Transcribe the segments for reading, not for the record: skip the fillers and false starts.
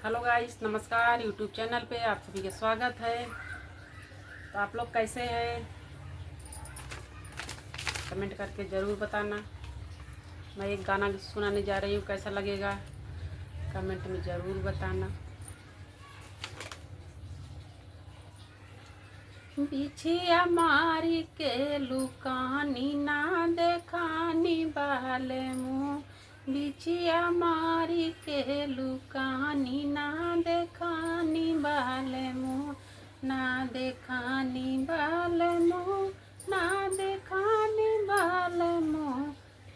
Hello guys, नमस्कार। YouTube channel पे आप सभी का स्वागत है। तो आप लोग कैसे हैं, कमेंट करके ज़रूर बताना। मैं एक गाना सुनाने जा रही हूँ, कैसा लगेगा कमेंट में ज़रूर बताना। बिछिया मारी के लुकानी ना देखानी बाले मुँह, बिछिया मारी के लुकानी ना देखानी बाले मुँह, ना देखानी बाले मुँह, ना देखानी बाले मुँह।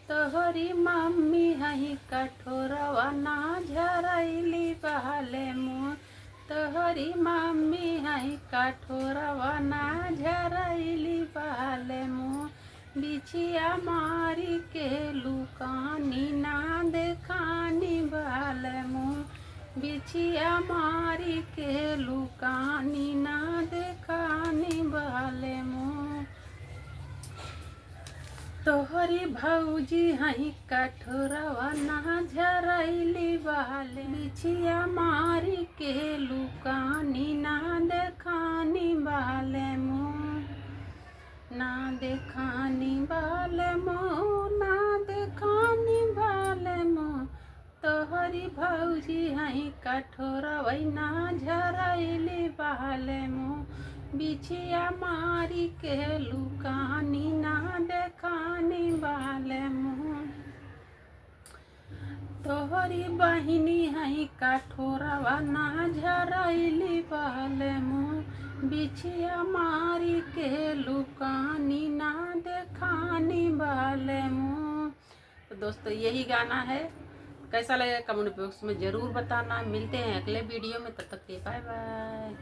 तोहरी मम्मी हई कठोरवा ना झरैली बाले मुँह, तोहरी मम्मी हई कठोरवा ना झरैली बाले मुँह। बिछिया मारी के लुकानी ना देखानी बाले मुँह, बिछिया मारी के लुकानी ना देखानी बाले मुँह। तोहरी भौजी हई कठोरवा ना झरैली बाले, बिछिया मारी के लुकानी ना देखानी बाले मुँह, ना देखानी बाले मुँह, ना देखानी बाले मुँह। तोहरी भौजी हई कठोरवा ना झरैली बाले मुँह, बिछिया मारी के लुकानी ना देखानी बाले मुँह। तोहरी बहिनी हई कठोरवा ना झरैली बाले मुँह, बिछिया मारी के लुकानी ना देखानी बाले मुँह। तो दोस्तों यही गाना है, कैसा लगेगा कमेंट बॉक्स में ज़रूर बताना। मिलते हैं अगले वीडियो में, तब तक के बाय बाय।